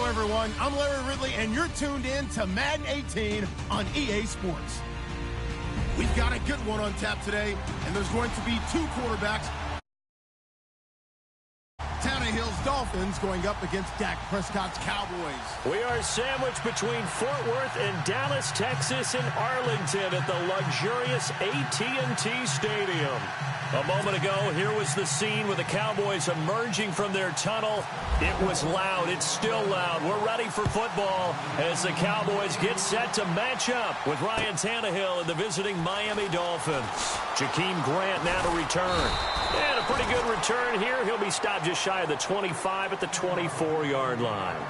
everyone. I'm Larry Ridley, and you're tuned in to Madden 18 on EA Sports. We've got a good one on tap today, and there's going to be two quarterbacks. Tannehill's Dolphins going up against Dak Prescott's Cowboys. We are sandwiched between Fort Worth and Dallas, Texas, and Arlington at the luxurious AT&T Stadium. A moment ago, here was the scene with the Cowboys emerging from their tunnel. It was loud. It's still loud. We're ready for football as the Cowboys get set to match up with Ryan Tannehill and the visiting Miami Dolphins. Jakeem Grant now to return. And a pretty good return here. He'll be stopped just shy of the 25 at the 24-yard line.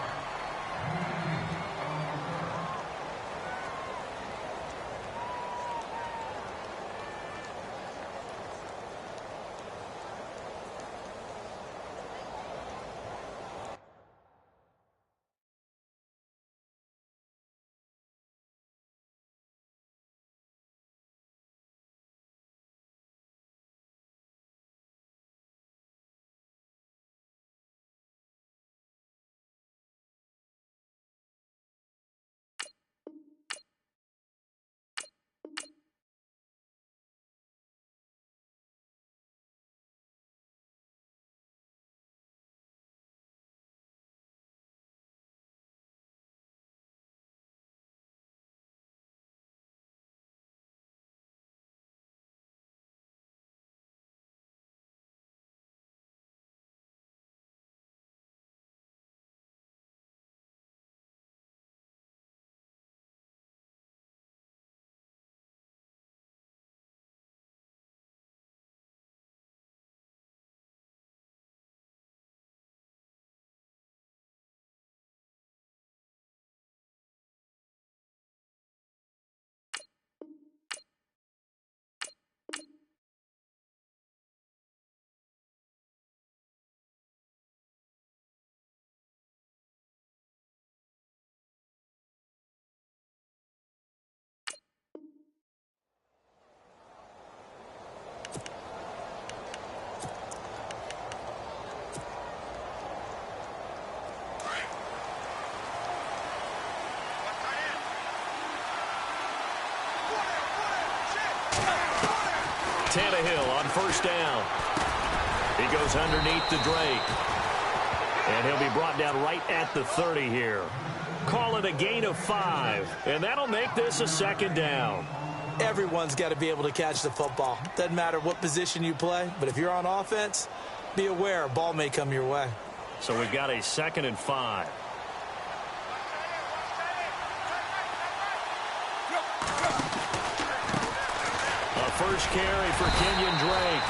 Tannehill on first down. He goes underneath to Drake. And he'll be brought down right at the 30 here. Call it a gain of 5. And that'll make this a second down. Everyone's got to be able to catch the football. Doesn't matter what position you play, but if you're on offense, be aware a ball may come your way. So we've got a 2nd and 5. First carry for Kenyon Drake.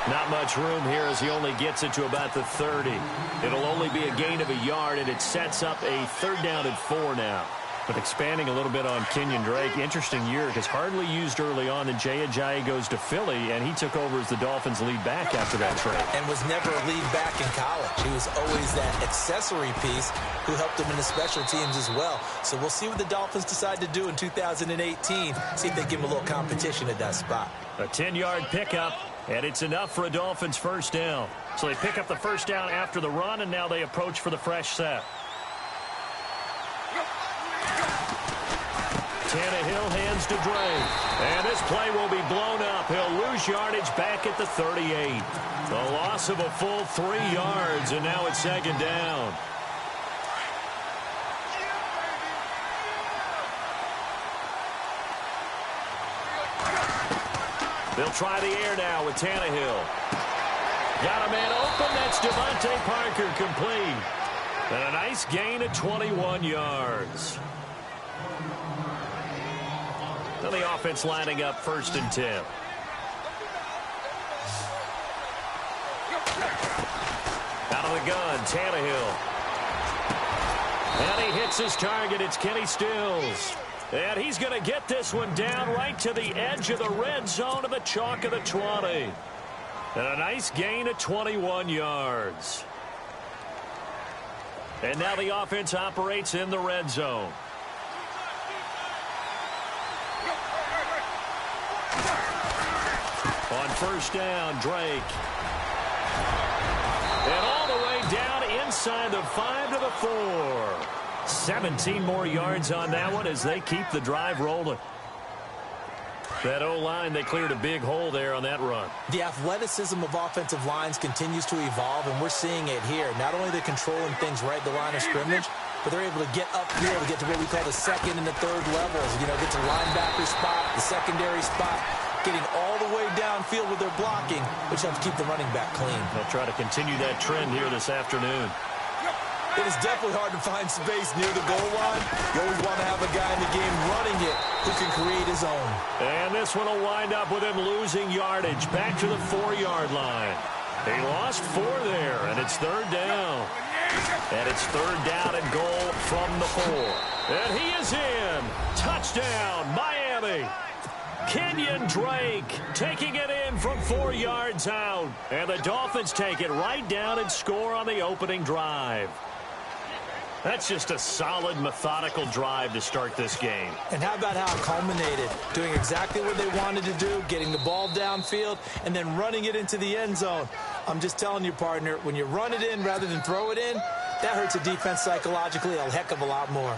Not much room here as he only gets it to about the 30. It'll only be a gain of a yard, and it sets up a 3rd down and 4 now. But expanding a little bit on Kenyon Drake, interesting year because hardly used early on. Then Jay Ajayi goes to Philly, and he took over as the Dolphins' lead back after that trade. And was never a lead back in college. He was always that accessory piece who helped him in the special teams as well. So we'll see what the Dolphins decide to do in 2018. See if they give him a little competition at that spot. A 10-yard pickup, and it's enough for a Dolphins first down. So they pick up the first down after the run, and now they approach for the fresh set. Tannehill hands to Drake. And this play will be blown up. He'll lose yardage back at the 38. The loss of a full 3 yards, and now it's 2nd down. They'll try the air now with Tannehill. Got a man open. That's Devontae Parker complete. And a nice gain of 21 yards. Now the offense lining up 1st and 10. Out of the gun, Tannehill. And he hits his target. It's Kenny Stills. And he's going to get this one down right to the edge of the red zone of the chalk of the 20. And a nice gain of 21 yards. And now the offense operates in the red zone. On first down, Drake. And all the way down inside the 5 to the 4. 17 more yards on that one as they keep the drive rolling. That O-line, they cleared a big hole there on that run. The athleticism of offensive lines continues to evolve, and we're seeing it here. Not only are they controlling things right at the line of scrimmage, but they're able to get upfield to get to what we call the second and the third levels. You know, get to linebacker spot, the secondary spot, getting all the way downfield with their blocking, which helps keep the running back clean. They'll try to continue that trend here this afternoon. It is definitely hard to find space near the goal line. You always want to have a guy in the game running it who can create his own. And this one will wind up with him losing yardage back to the 4-yard line. He lost 4 there, and it's third down. And it's third down and goal from the 4. And he is in. Touchdown, Miami. Kenyon Drake taking it in from 4 yards out. And the Dolphins take it right down and score on the opening drive. That's just a solid, methodical drive to start this game. And how about how it culminated? Doing exactly what they wanted to do, getting the ball downfield, and then running it into the end zone. I'm just telling you, partner, when you run it in rather than throw it in, that hurts a defense psychologically a heck of a lot more.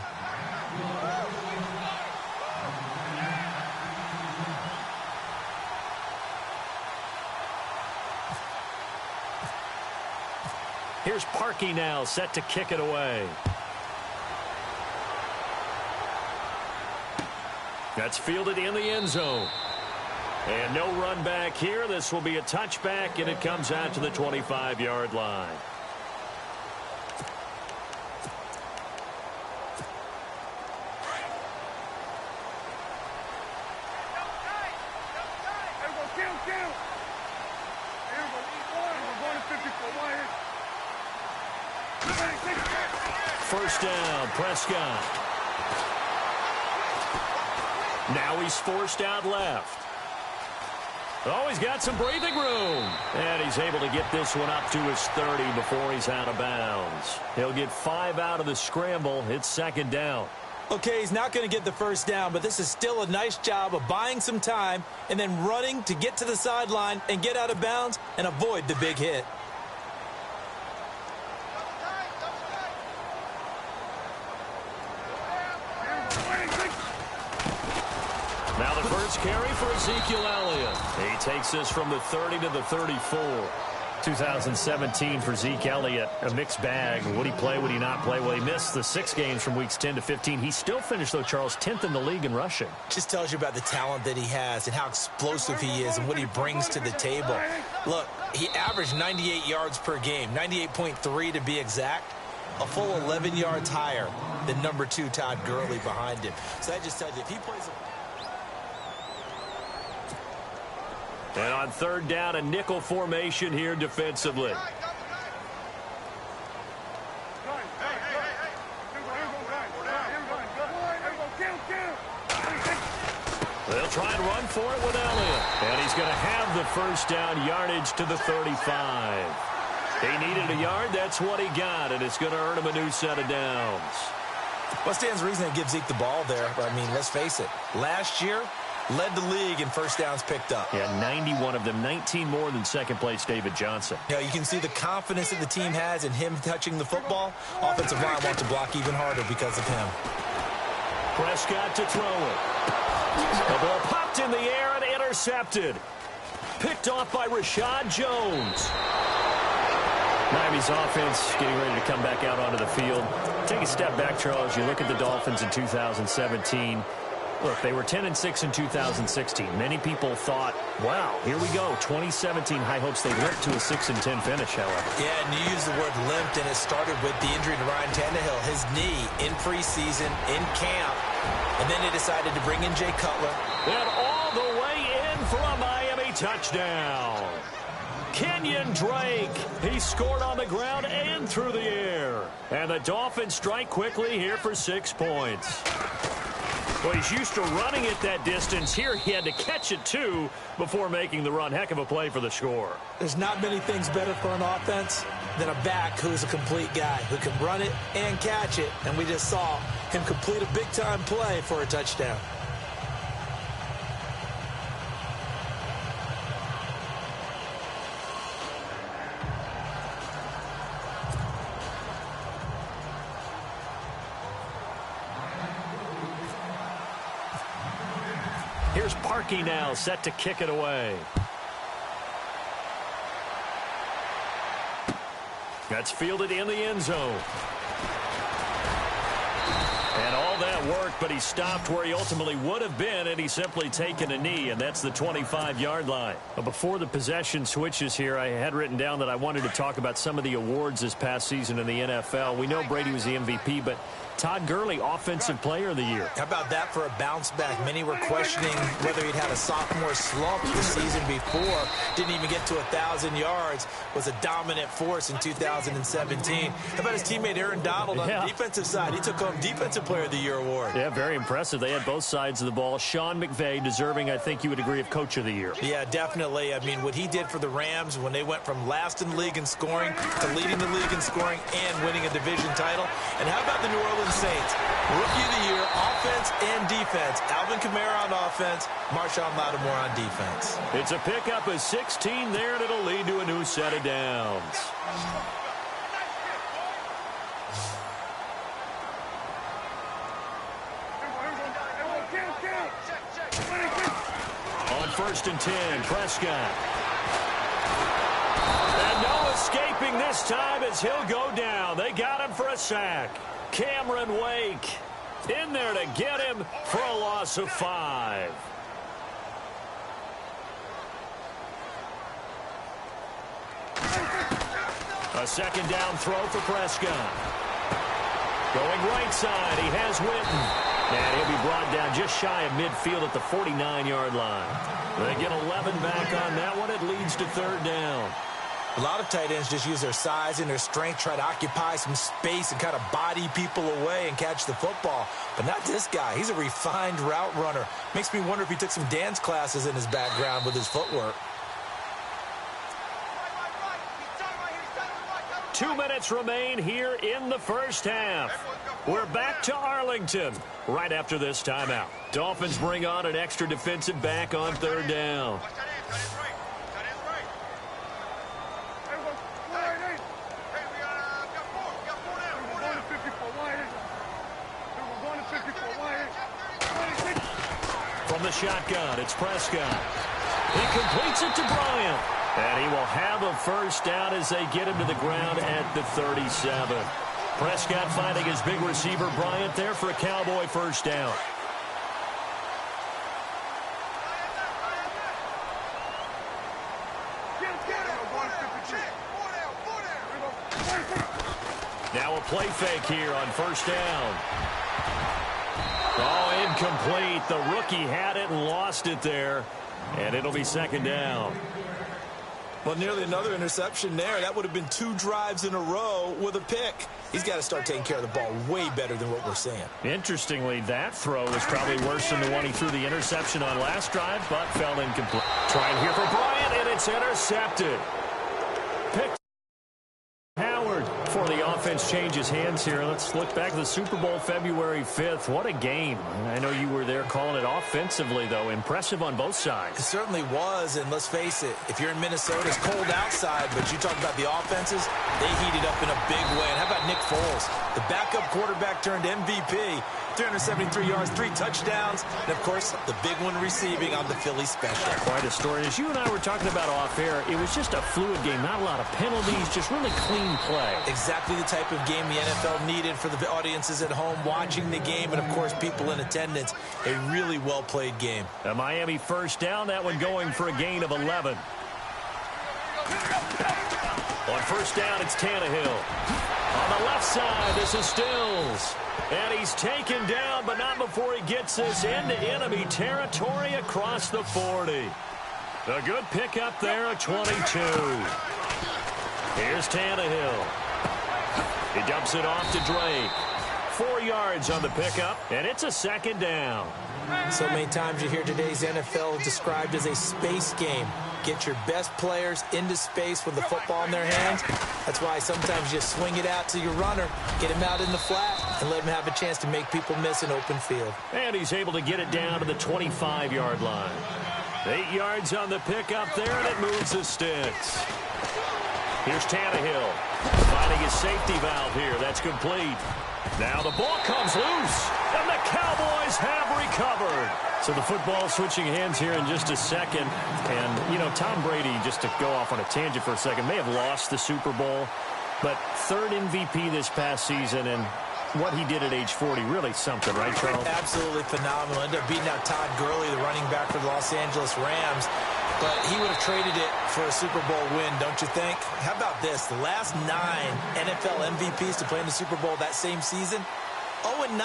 Here's Parkey now, set to kick it away. That's fielded in the end zone. And no run back here. This will be a touchback, and it comes out to the 25-yard line. First down, Prescott. Now he's forced out left. Oh, he's got some breathing room. And he's able to get this one up to his 30 before he's out of bounds. He'll get 5 out of the scramble. It's second down. Okay, he's not going to get the first down, but this is still a nice job of buying some time and then running to get to the sideline and get out of bounds and avoid the big hit. Now the first carry for Ezekiel Elliott. He takes this from the 30 to the 34. 2017 for Zeke Elliott, a mixed bag. Would he play, would he not play? Well, he missed the 6 games from weeks 10 to 15. He still finished, though, Charles, 10th in the league in rushing. Just tells you about the talent that he has and how explosive he is and what he brings to the table. Look, he averaged 98 yards per game, 98.3 to be exact, a full 11 yards higher than number 2 Todd Gurley behind him. So that just tells you if he plays And on third down, a nickel formation here defensively. They'll try and run for it with Elliott. And he's going to have the first down yardage to the 35. He needed a yard. That's what he got, and it's going to earn him a new set of downs. What stands to reason to give Zeke the ball there? I mean, let's face it. Last year, led the league in first downs picked up. Yeah, 91 of them, 19 more than second place David Johnson. You know, you can see the confidence that the team has in him touching the football. Offensive line wants to block even harder because of him. Prescott to throw it. The ball popped in the air and intercepted. Picked off by Rashad Jones. Miami's offense getting ready to come back out onto the field. Take a step back, Charles. You look at the Dolphins in 2017. Look, they were 10-6 in 2016. Many people thought, wow, here we go. 2017, high hopes. They limped to a 6-10 finish, however. Yeah, and you use the word limped, and it started with the injury to Ryan Tannehill. His knee in preseason, in camp, and then they decided to bring in Jay Cutler. And all the way in for a Miami touchdown. Kenyon Drake. He scored on the ground and through the air. And the Dolphins strike quickly here for 6 points. Well, he's used to running it that distance. Here he had to catch it, too, before making the run. Heck of a play for the score. There's not many things better for an offense than a back who's a complete guy, who can run it and catch it. And we just saw him complete a big-time play for a touchdown. Here's Parkey now, set to kick it away. That's fielded in the end zone. And all that work, but he stopped where he ultimately would have been, and he's simply taken a knee, and that's the 25-yard line. But before the possession switches here, I had written down that I wanted to talk about some of the awards this past season in the NFL. We know Brady was the MVP, but Todd Gurley, Offensive Player of the Year. How about that for a bounce back? Many were questioning whether he'd had a sophomore slump the season before. Didn't even get to 1,000 yards. Was a dominant force in 2017. How about his teammate Aaron Donald on the defensive side? He took home Defensive Player of the Year award. Yeah, very impressive. They had both sides of the ball. Sean McVay deserving, I think you would agree, of Coach of the Year. Yeah, definitely. I mean, what he did for the Rams when they went from last in the league in scoring to leading the league in scoring and winning a division title. And how about the New Orleans Saints? Rookie of the Year, offense and defense. Alvin Kamara on offense, Marshawn Lattimore on defense. It's a pickup of 16 there, and it'll lead to a new set of downs. On 1st and 10, Prescott. And no escaping this time as he'll go down. They got him for a sack. Cameron Wake in there to get him for a loss of 5. A second down throw for Prescott. Going right side, he has Witten. And he'll be brought down just shy of midfield at the 49-yard line. They get 11 back on that one. It leads to 3rd down. A lot of tight ends just use their size and their strength, try to occupy some space and kind of body people away and catch the football. But not this guy. He's a refined route runner. Makes me wonder if he took some dance classes in his background with his footwork. 2 minutes remain here in the first half. We're back to Arlington right after this timeout. Dolphins bring on an extra defensive back on 3rd down. From the shotgun, it's Prescott. He completes it to Bryant. And he will have a first down as they get him to the ground at the 37. Prescott finding his big receiver Bryant there for a Cowboy first down. Now a play fake here on 1st down. Oh, incomplete. The rookie had it and lost it there. And it'll be 2nd down. Well, nearly another interception there. That would have been 2 drives in a row with a pick. He's got to start taking care of the ball way better than what we're seeing. Interestingly, that throw was probably worse than the one he threw the interception on last drive, but fell incomplete. Trying here for Bryant, and it's intercepted. Picked Howard for the offense changes hands here. Let's look back to the Super Bowl February 5th. What a game. I know you were there calling it offensively, though. Impressive on both sides. It certainly was, and let's face it, if you're in Minnesota, it's cold outside, but you talk about the offenses, they heated up in a big way. And how about Nick Foles? The backup quarterback turned MVP. 373 yards, 3 touchdowns, and, of course, the big one receiving on the Philly special. Quite a story. As you and I were talking about off air, it was just a fluid game. Not a lot of penalties, just really clean play. Exactly the type of game the NFL needed for the audiences at home watching the game and, of course, people in attendance. A really well-played game. A Miami first down, that one going for a gain of 11. On 1st down, it's Tannehill. On the left side, this is Stills. And he's taken down, but not before he gets this into enemy territory across the 40. A good pickup there at 22. Here's Tannehill. He dumps it off to Drake. 4 yards on the pickup, and it's a 2nd down. So many times you hear today's NFL described as a space game. Get your best players into space with the football in their hands. That's why sometimes you swing it out to your runner, get him out in the flat, and let him have a chance to make people miss an open field. And he's able to get it down to the 25-yard line. 8 yards on the pickup there, and it moves the sticks. Here's Tannehill finding his safety valve here. That's complete. Now the ball comes loose, and the Cowboys have recovered. So the football switching hands here in just a second. And, you know, Tom Brady, just to go off on a tangent for a second, may have lost the Super Bowl, but third MVP this past season, and what he did at age 40, really something, right, Charles? Absolutely phenomenal. Ended up beating out Todd Gurley, the running back for the Los Angeles Rams. But he would have traded it for a Super Bowl win, don't you think? How about this? The last 9 NFL MVPs to play in the Super Bowl that same season, 0-9.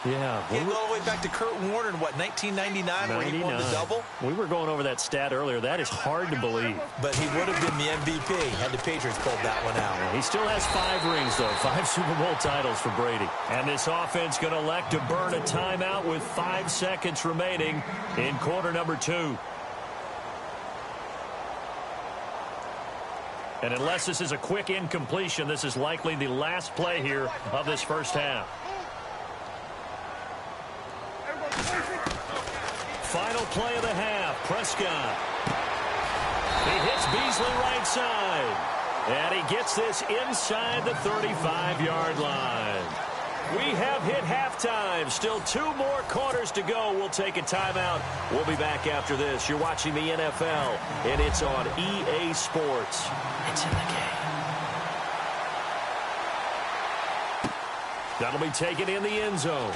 Yeah. He go all the way back to Kurt Warner in, what, 1999, where he won the double? We were going over that stat earlier. That is hard to believe. But he would have been the MVP had the Patriots pulled that one out. Yeah, he still has 5 rings, though. 5 Super Bowl titles for Brady. And this offense going to elect to burn a timeout with 5 seconds remaining in quarter number 2. And unless this is a quick incompletion, this is likely the last play here of this first half. Final play of the half. Prescott. He hits Beasley right side. And he gets this inside the 35-yard line. We have hit halftime. Still 2 more quarters to go. We'll take a timeout. We'll be back after this. You're watching the NFL, and it's on EA Sports. It's in the game. That'll be taken in the end zone.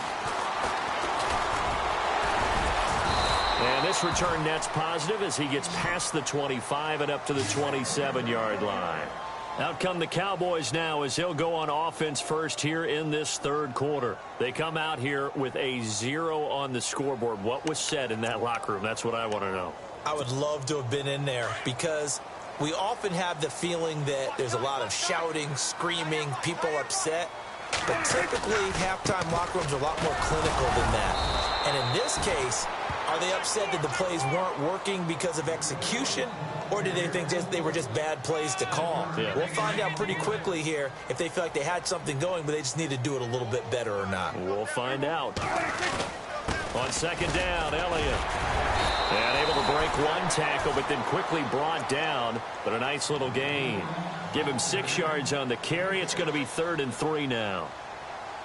And this return net's positive as he gets past the 25 and up to the 27-yard line. Out come the Cowboys now as they'll go on offense first here in this third quarter. They come out here with a 0 on the scoreboard. What was said in that locker room? That's what I want to know. I would love to have been in there because we often have the feeling that there's a lot of shouting, screaming, people upset. But typically, halftime locker rooms are a lot more clinical than that. And in this case, are they upset that the plays weren't working because of execution? Or did they think they were just bad plays to call? Yeah. We'll find out pretty quickly here if they feel like they had something going, but they just need to do it a little bit better or not. We'll find out. On second down, Elliott. And able to break 1 tackle, but then quickly brought down. But a nice little gain. Give him 6 yards on the carry. It's going to be 3rd and 3 now.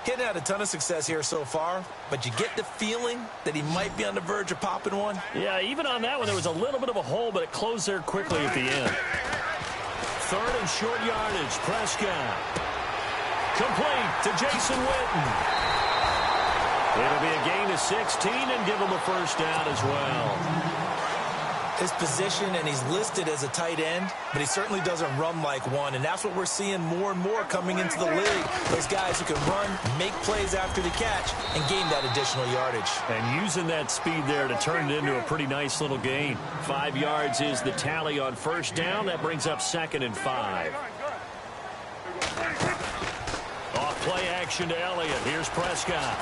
Hitting had a ton of success here so far, but you get the feeling that he might be on the verge of popping one. Yeah, even on that one, there was a little bit of a hole, but it closed there quickly at the end. 3rd and short yardage, Prescott. Complete to Jason Witten. It'll be a gain of 16 and give him a first down as well. His position, and he's listed as a tight end, but he certainly doesn't run like one, and that's what we're seeing more and more coming into the league. Those guys who can run, make plays after the catch, and gain that additional yardage. And using that speed there to turn it into a pretty nice little gain. 5 yards is the tally on first down. That brings up 2nd and 5. Off play action to Elliott. Here's Prescott.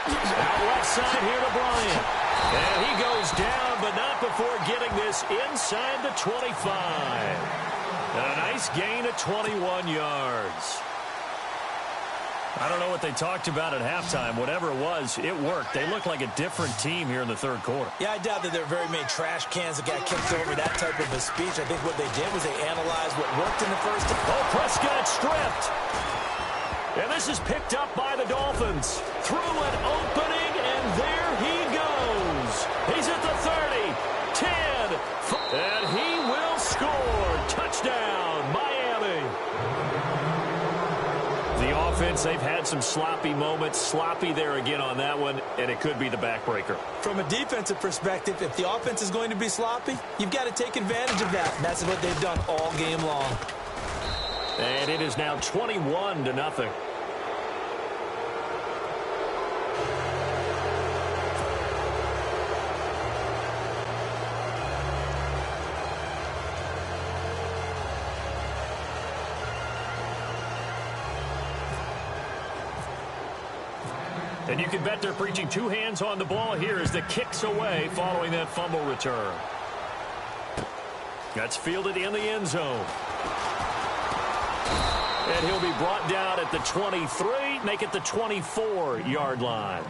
Out left side here to Bryant. And he goes down, but not before getting this inside the 25. And a nice gain of 21 yards. I don't know what they talked about at halftime. Whatever it was, it worked. They look like a different team here in the third quarter. Yeah, I doubt that there are very many trash cans that got kicked over, that type of a speech. I think what they did was they analyzed what worked in the first. Oh, Prescott stripped. And this is picked up by the Dolphins. Through an opening, and there he goes. He's at the 30, 10, and he will score. Touchdown, Miami. The offense, they've had some sloppy moments. Sloppy there again on that one, and it could be the backbreaker. From a defensive perspective, if the offense is going to be sloppy, you've got to take advantage of that. And that's what they've done all game long. And it is now 21-0. And you can bet they're preaching 2 hands on the ball here as the kick's away following that fumble return. That's fielded in the end zone. And he'll be brought down at the 23, make it the 24-yard line.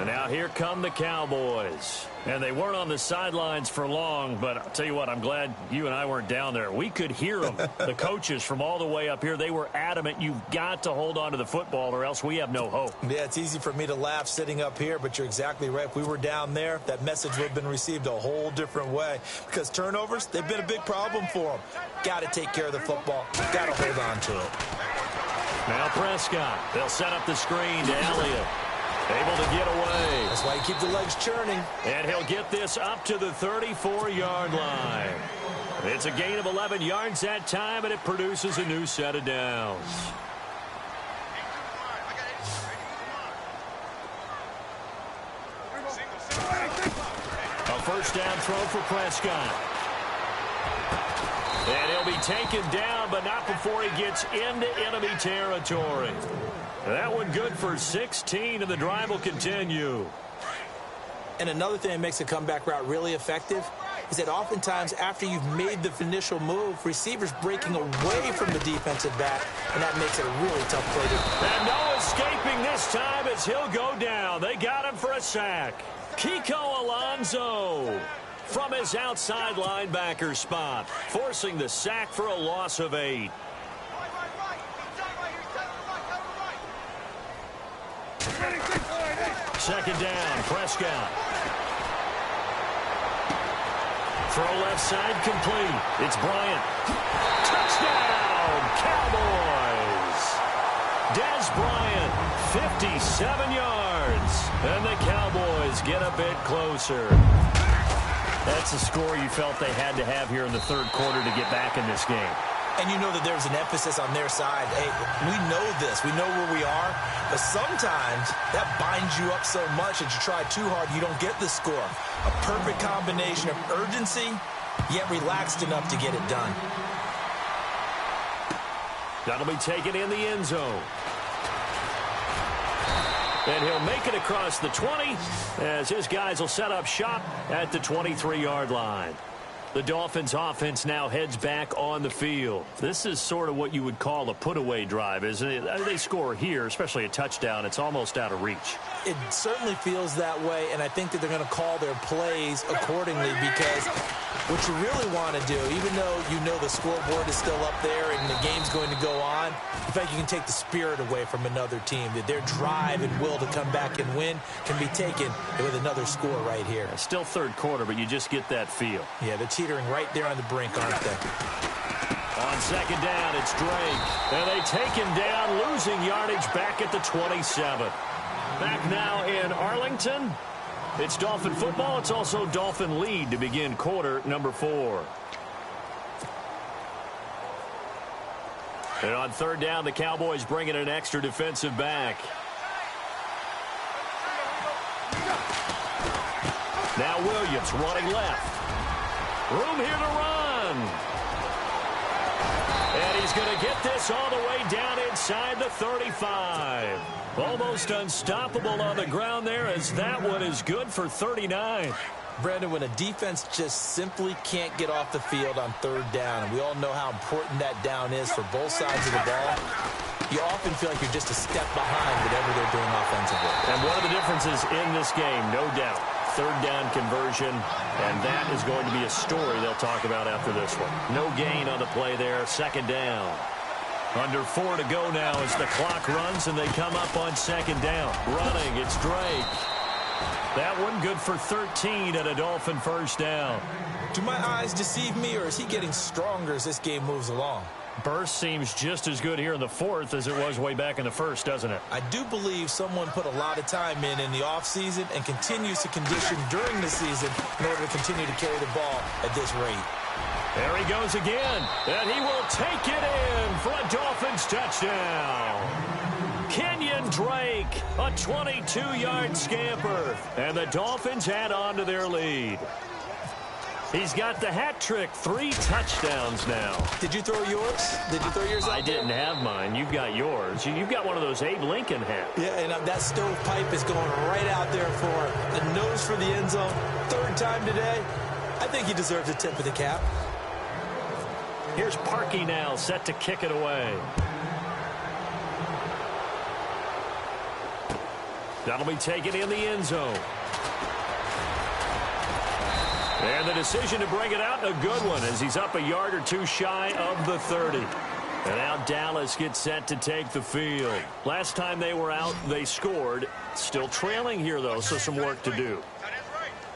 And now here come the Cowboys. And they weren't on the sidelines for long, but I'll tell you what, I'm glad you and I weren't down there. We could hear them, the coaches from all the way up here. They were adamant, you've got to hold on to the football or else we have no hope. Yeah, it's easy for me to laugh sitting up here, but you're exactly right. If we were down there, that message would have been received a whole different way. Because turnovers, they've been a big problem for them. Got to take care of the football. Got to hold on to it. Now Prescott. They'll set up the screen to Elliott. Able to get away. That's why you keep the legs churning. And he'll get this up to the 34-yard line. It's a gain of 11 yards that time, and it produces a new set of downs. A first down throw for Prescott. And he'll be taken down, but not before he gets into enemy territory. That one good for 16, and the drive will continue. And another thing that makes a comeback route really effective is that oftentimes after you've made the initial move, receivers breaking away from the defensive back, and that makes it a really tough play to. And no escaping this time as he'll go down. They got him for a sack. Kiko Alonso from his outside linebacker spot, forcing the sack for a loss of 8. Second down, Prescott. Throw left side complete. It's Bryant. Touchdown, Cowboys. Dez Bryant, 57 yards. And the Cowboys get a bit closer. That's a score you felt they had to have here in the third quarter to get back in this game. And you know that there's an emphasis on their side. Hey, we know this. We know where we are. But sometimes that binds you up so much that you try too hard, you don't get the score. A perfect combination of urgency, yet relaxed enough to get it done. That'll be taken in the end zone. And he'll make it across the 20 as his guys will set up shop at the 23-yard line. The Dolphins offense now heads back on the field. This is sort of what you would call a put-away drive, isn't it? They score here, especially a touchdown. It's almost out of reach. It certainly feels that way, and I think that they're going to call their plays accordingly because what you really want to do, even though you know the scoreboard is still up there and the game's going to go on, in fact, you can take the spirit away from another team, that their drive and will to come back and win can be taken with another score right here. Still third quarter, but you just get that feel. Yeah, they're teetering right there on the brink, aren't they? On second down, it's Drake. And they take him down, losing yardage back at the 27. Back now in Arlington. It's Dolphin football. It's also Dolphin lead to begin quarter number 4. And on third down, the Cowboys bring in an extra defensive back. Now Williams running left. Room here to run. And he's going to get this all the way down inside the 35. Almost unstoppable on the ground there as that one is good for 39. Brandon, when a defense just simply can't get off the field on third down, and we all know how important that down is for both sides of the ball, you often feel like you're just a step behind whatever they're doing offensively. And one of the differences in this game, no doubt, third down conversion, and that is going to be a story they'll talk about after this one. No gain on the play there, second down. Under 4 to go now as the clock runs and they come up on second down. Running, it's Drake. That one good for 13 at a Dolphin first down. Do my eyes deceive me, or is he getting stronger as this game moves along? Burst seems just as good here in the fourth as it was way back in the first, doesn't it? I do believe someone put a lot of time in the offseason and continues to condition during the season in order to continue to carry the ball at this rate. There he goes again, and he will take it in for a Dolphins touchdown. Kenyon Drake, a 22-yard scamper, and the Dolphins add on to their lead. He's got the hat trick, 3 touchdowns now. Did you throw yours? Did you throw yours out I didn't have mine. You've got yours. You've got one of those Abe Lincoln hats. Yeah, and that stovepipe is going right out there for the nose for the end zone. Third time today. I think he deserves a tip of the cap. Here's Parkey now, set to kick it away. That'll be taken in the end zone. And the decision to bring it out, a good one, as he's up a yard or two shy of the 30. And now Dallas gets set to take the field. Last time they were out, they scored. Still trailing here, though, so some work to do.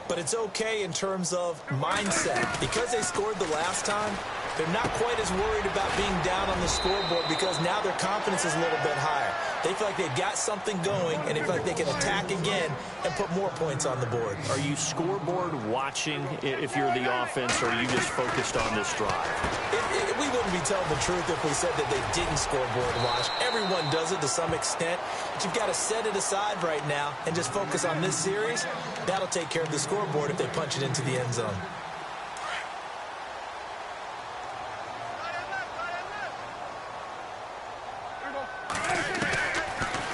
But it's okay in terms of mindset. Because they scored the last time, they're not quite as worried about being down on the scoreboard because now their confidence is a little bit higher. They feel like they've got something going, and they feel like they can attack again and put more points on the board. Are you scoreboard watching if you're the offense, or are you just focused on this drive? We wouldn't be telling the truth if we said that they didn't scoreboard watch. Everyone does it to some extent, but you've got to set it aside right now and just focus on this series. That'll take care of the scoreboard if they punch it into the end zone.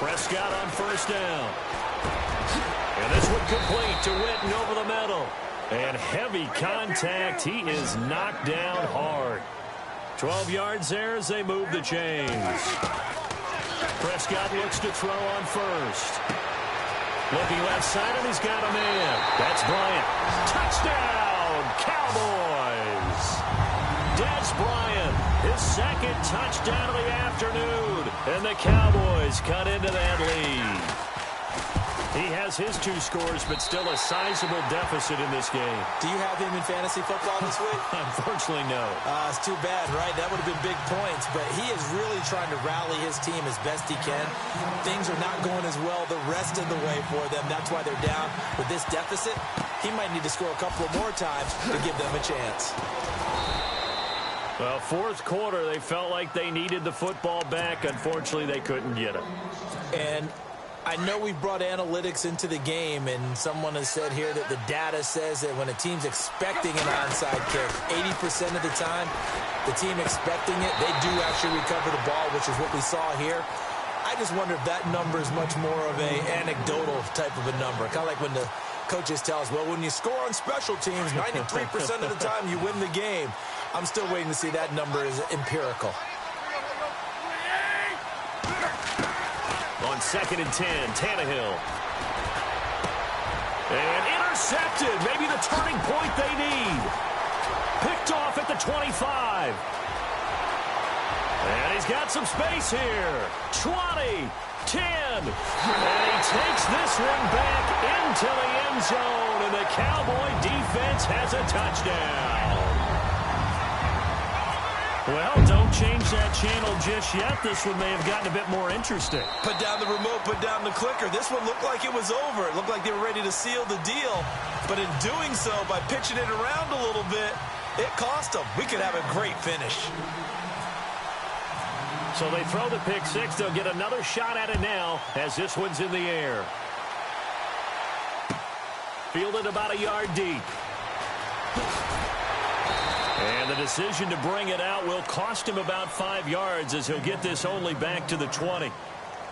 Prescott on first down. And this one complete to Witten over the middle. And heavy contact. He is knocked down hard. 12 yards there as they move the chains. Prescott looks to throw on first. Looking left side, and he's got a man. That's Bryant. Touchdown, Cowboys. Des Bryant, his second touchdown of the afternoon. And the Cowboys cut into that lead. He has his 2 scores, but still a sizable deficit in this game. Do you have him in fantasy football this week? Unfortunately, no. It's too bad, right? That would have been big points, but he is really trying to rally his team as best he can. Things are not going as well the rest of the way for them. That's why they're down with this deficit. He might need to score a couple of more times to give them a chance. Well, fourth quarter, they felt like they needed the football back. Unfortunately, they couldn't get it. And I know we've brought analytics into the game, and someone has said here that the data says that when a team's expecting an onside kick, 80% of the time, the team expecting it, they do actually recover the ball, which is what we saw here. I just wonder if that number is much more of a anecdotal type of a number. Kind of like when the coaches tell us, well, when you score on special teams, 93% of the time you win the game. I'm still waiting to see that number is empirical. On 2nd and 10, Tannehill. And intercepted. Maybe the turning point they need. Picked off at the 25. And he's got some space here. 20, 10. And he takes this one back into the end zone. And the Cowboy defense has a touchdown. Well, don't change that channel just yet. This one may have gotten a bit more interesting. Put down the remote, put down the clicker. This one looked like it was over. It looked like they were ready to seal the deal. But in doing so, by pitching it around a little bit, it cost them. We could have a great finish. So they throw the pick six. They'll get another shot at it now as this one's in the air. Fielded about a yard deep. And the decision to bring it out will cost him about 5 yards as he'll get this only back to the 20.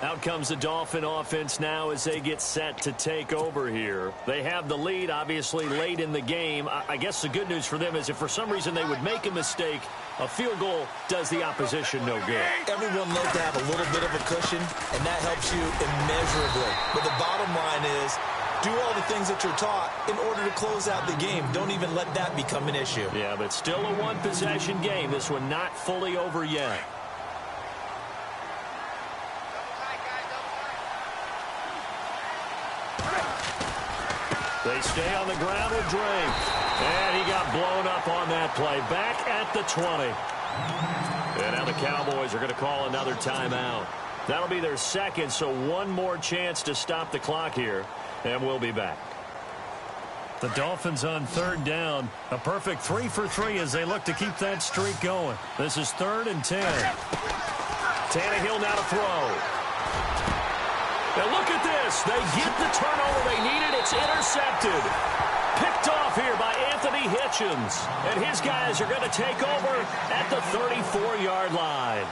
Out comes the Dolphin offense now as they get set to take over here. They have the lead, obviously, late in the game. I guess the good news for them is if for some reason they would make a mistake, a field goal does the opposition no good. Everyone loves to have a little bit of a cushion, and that helps you immeasurably. But the bottom line is, do all the things that you're taught in order to close out the game. Don't even let that become an issue. Yeah, but still a one-possession game. This one not fully over yet. They stay on the ground with Drake. And he got blown up on that play. Back at the 20. And now the Cowboys are going to call another timeout. That'll be their second, so one more chance to stop the clock here. And we'll be back. The Dolphins on third down. A perfect 3 for 3 as they look to keep that streak going. This is 3rd and 10. Tannehill now to throw. Now look at this. They get the turnover they needed. It's intercepted. Picked off here by Anthony Hitchens. And his guys are going to take over at the 34-yard line.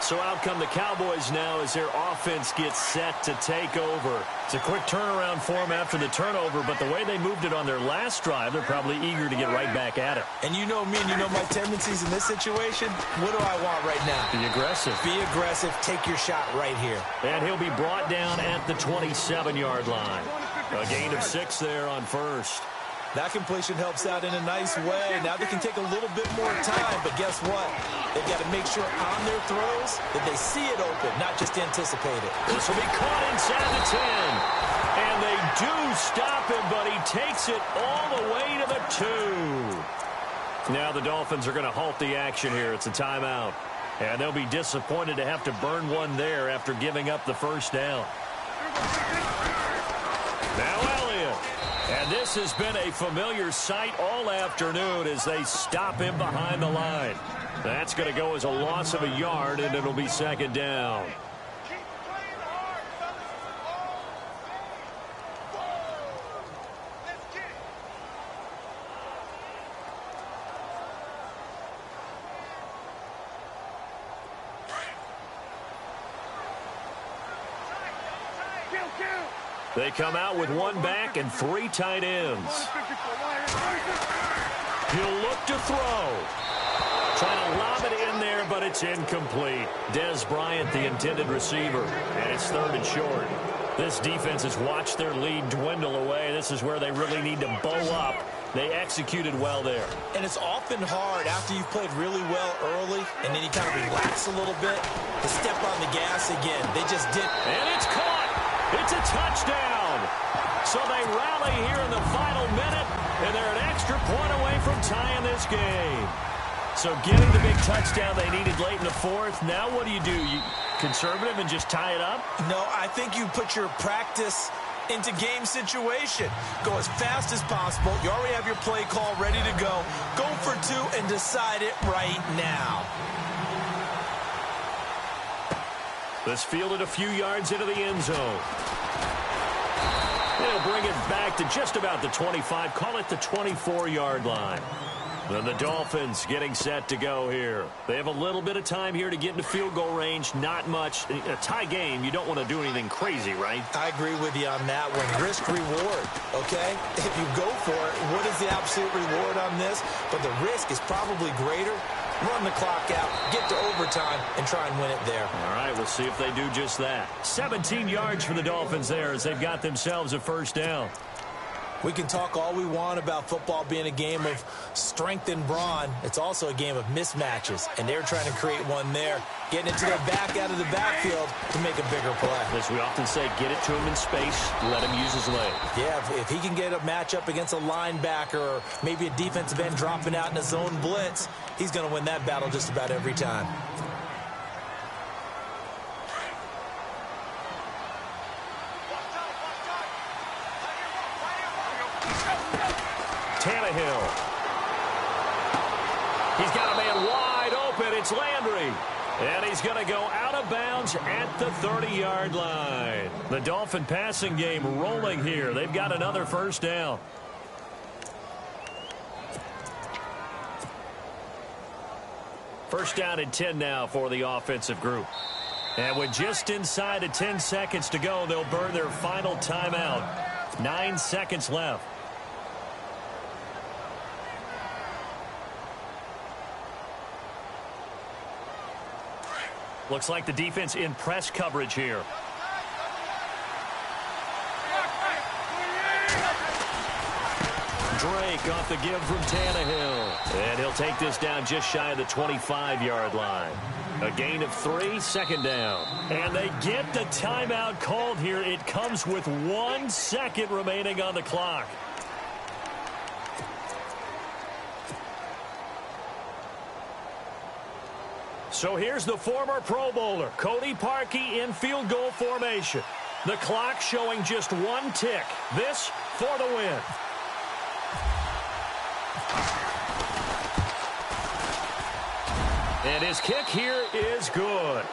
So out come the Cowboys now as their offense gets set to take over. It's a quick turnaround for them after the turnover, but the way they moved it on their last drive, they're probably eager to get right back at it. And you know me and you know my tendencies in this situation. What do I want right now? Be aggressive. Be aggressive. Take your shot right here. And he'll be brought down at the 27-yard line. A gain of 6 there on first. That completion helps out in a nice way. Now they can take a little bit more time, but guess what? They've got to make sure on their throws that they see it open, not just anticipate it. This will be caught inside the 10. And they do stop him, but he takes it all the way to the 2. Now the Dolphins are going to halt the action here. It's a timeout. And they'll be disappointed to have to burn one there after giving up the first down. Now Elliott. And this has been a familiar sight all afternoon as they stop him behind the line. That's going to go as a loss of a yard, and it'll be second down. They come out with one back and 3 tight ends. He'll look to throw. Trying to lob it in there, but it's incomplete. Dez Bryant, the intended receiver, and it's 3rd and short. This defense has watched their lead dwindle away. This is where they really need to bow up. They executed well there. And it's often hard after you've played really well early and then you kind of relax a little bit to step on the gas again. They just did. And it's caught. It's a touchdown. So they rally here in the final minute, and they're an extra point away from tying this game. So getting the big touchdown they needed late in the 4th. Now what do? You conservative and just tie it up? No, I think you put your practice into game situation. Go as fast as possible. You already have your play call ready to go. Go for 2 and decide it right now. This fielded a few yards into the end zone. They'll bring it back to just about the 25. Call it the 24-yard line. Then the Dolphins getting set to go here. They have a little bit of time here to get into field goal range. Not much. A tie game, you don't want to do anything crazy, right? I agree with you on that one. Risk reward, okay? If you go for it, what is the absolute reward on this? But the risk is probably greater. Run the clock out, get to overtime, and try and win it there. All right, we'll see if they do just that. 17 yards for the Dolphins there as they've got themselves a first down. We can talk all we want about football being a game of strength and brawn. It's also a game of mismatches, and they're trying to create one there, getting it to their back out of the backfield to make a bigger play. As we often say, get it to him in space, let him use his leg. Yeah, if he can get a matchup against a linebacker or maybe a defensive end dropping out in a zone blitz, he's going to win that battle just about every time. Tannehill. He's got a man wide open. It's Landry. And he's going to go out of bounds at the 30-yard line. The Dolphin passing game rolling here. They've got another first down. First down and 10 now for the offensive group. And with just inside of 10 seconds to go, they'll burn their final timeout. 9 seconds left. Looks like the defense in press coverage here. Drake off the give from Tannehill. And he'll take this down just shy of the 25-yard line. A gain of 3, second down. And they get the timeout called here. It comes with 1 second remaining on the clock. So here's the former Pro Bowler, Cody Parkey, in field goal formation. The clock showing just 1 tick. This for the win. And his kick here is good.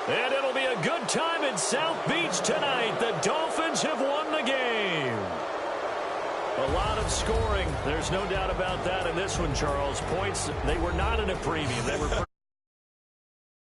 And it'll be a good time in South Beach tonight. The Dolphins have won the game. A lot of scoring. There's no doubt about that in this one, Charles. Points, they were not in a premium. They were